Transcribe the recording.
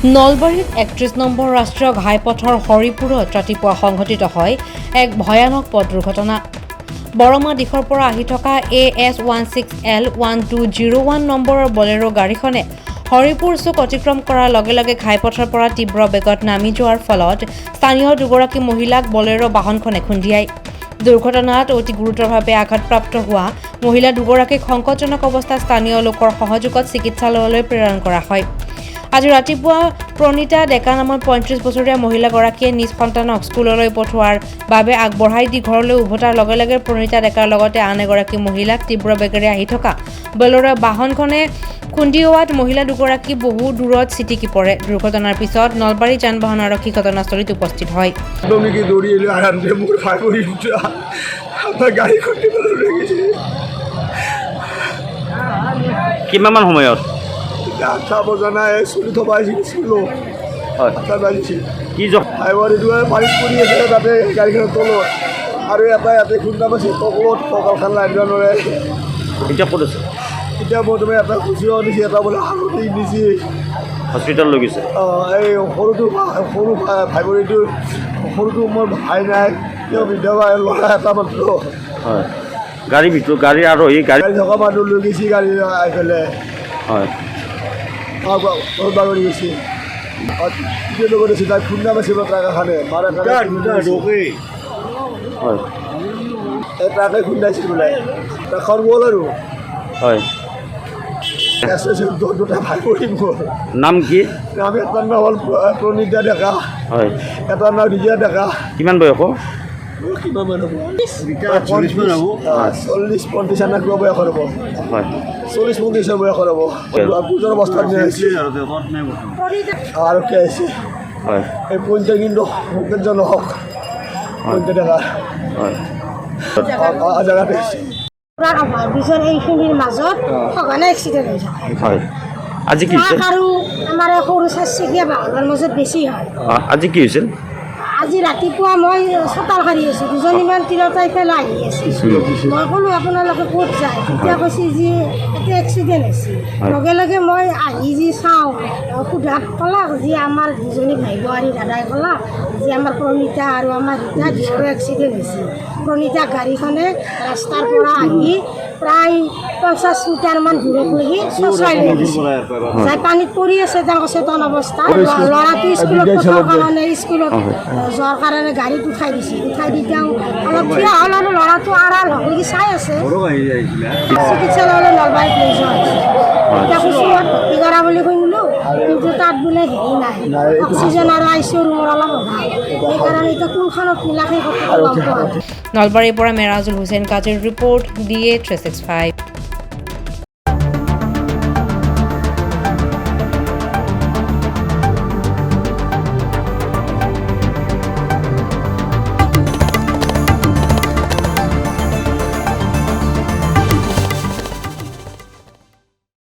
নলবাৰীত ৩১ নম্বৰ ৰাষ্ট্ৰীয় ঘাইপথৰ হৰিপুৰত ৰাতিপুৱা সংঘটিত হয় এক ভয়ানক পথ দুৰ্ঘটনা। বৰমা দিশৰ পৰা আহি থকা AS16L1201 নম্বৰৰ বলেৰো গাড়ীখনে হৰিপুৰ চুক অতিক্ৰম কৰাৰ লগে লগে ঘাইপথৰ পৰা তীব্ৰ বেগত নামি যোৱাৰ ফলত স্থানীয় দুগৰাকী মহিলাক বলেৰো বাহনখনে খুন্দিয়ায়। দুৰ্ঘটনাত অতি গুৰুতৰভাৱে আঘাতপ্ৰাপ্ত হোৱা মহিলা দুগৰাকীক সংকটজনক অৱস্থাত স্থানীয় লোকৰ সহযোগত চিকিৎসালয়লৈ প্ৰেৰণ কৰা হয়। আজি ৰাতিপুৱা প্ৰণীতা ডেকা নামৰ ৩৫ বছৰীয়া মহিলাগৰাকীয়ে নিজ সন্তানক স্কুললৈ পঠোৱাৰ বাবে আগবঢ়াই দি ঘৰলৈ উভতাৰ লগে লগে প্ৰণীতা ডেকাৰ লগতে আন এগৰাকী মহিলাক তীব্ৰ বেগেৰে আহি থকা বলেৰো বাহনখনে খুন্দিওৱাত মহিলা দুগৰাকী বহু দূৰত ছিটিকি পৰে। দুৰ্ঘটনাৰ পিছত নলবাৰী যান বাহন আৰক্ষী ঘটনাস্থলীত উপস্থিত হয়। কিমান সময়ত 8টা বজা নাই চলি থবা আহিছিলোঁ হয় 8টা বাজিছে কি ড্ৰাইভাৰটো পানীত পৰি আছে তাতে গাড়ীখনৰ তলত আৰু ইয়াতে খুন্দা পাইছে তলত কঁকালখন লাৰিব নোৱাৰে। এতিয়া ক'ত আছে? এতিয়া বৰ্তমান এটা খুচুৰা নিছে এটা বোলে হালধি নিছে হস্পিটেল লৈ গৈছে। এই সৰু ভাইভনীটোৰ সৰুটো মোৰ ভাই নাই তেওঁ বিধৱা ল'ৰা এটা মাত্ৰ হয় গাড়ী ভিতৰত গাড়ী আৰু এই গাড়ী থকা মানুহ লৈ গৈছে গাড়ী আহি পেলাই হয় বাগৰি গৈছে লগত আছে তাই খুন্দা পাইছে ট্ৰাক এখনে মাৰা হয় এই ট্ৰাকে খুন্দাইছিল বোলে ট্ৰাকখন গ'ল আৰু হয় দুটা ভাই ভনী মোৰ নাম কি? আমি এটাৰ নাম হ'ল প্ৰণীতা ডেকা হয় এটাৰ নাম ৰিজা ডেকা। কিমান বয়স? কিমান মানুহ 40-50 আনা কিবা বয়সৰ হ'ব হয় 40-50 বয়সৰ হ'ব গুজৰ অৱস্থাত আৰু কি আহিছে হয় এই পইণ্টে কিন্তু জনহক পইণ্টে ডেকা হয় জেগাতে আহিছে অভাৰব্ৰিজৰ এইখিনিৰ মাজত সঘনাই এক্সিডেণ্ট হৈ থাকে। হয় আজি কি হৈছিল? আৰু আমাৰ সৰু চাৰিচকীয়া বাহনৰ মাজত বেছি হয়। আজি কি হৈছিল? আজি ৰাতিপুৱা মই চোতাল সাৰি আছোঁ, দুজনীমান তিৰোতা ইফালে আহি আছে। মই ক'লোঁ আপোনালোকে ক'ত যায়? তেতিয়া কৈছে যে এতিয়া এক্সিডেণ্ট হৈছে। লগে লগে মই আহি যি চাওঁ সোধাত ক'লাক যে আমাৰ দুজনী ভাই বোৱাৰী দাদাই ক'লাক যে আমাৰ প্ৰণীতা আৰু আমাৰ ৰীতা দুয়োৰে এক্সিডেণ্ট হৈছে। প্ৰণীতা গাড়ীখনে ৰাস্তাৰ পৰা আহি প্ৰায় 50 মিটাৰমান দূৰত লাগি চচাই লৈ গৈছে। যাই পানীত পৰি আছে তেওঁ অচেতন অৱস্থা। ল'ৰাটো স্কুলত পঠাৰ কাৰণে স্কুলত যোৱাৰ কাৰণে গাড়ীত উঠাই দিছে। উঠাই দি তেওঁ অলপ থিয় হ'ল আৰু ল'ৰাটো আড়াল হ'ল নেকি চাই আছে। চিকিৎসালয়লৈ নলবাৰীত লৈ যোৱা হৈছে। এতিয়া কুচুমত ভৰ্তি কৰা বুলি শুনিলোঁ, কিন্তু তাত বোলে হেৰি নাই অক্সিজেন আৰু ICU ৰুমৰ অলপ অভাৱ। সেইকাৰণে এতিয়া কোনখনত মিলা সেই কথাটো গম পোৱা নাই। নলবাৰীৰ পৰা মেৰাজুল হুছেইন কাজিৰ ৰিপৰ্ট DA 365।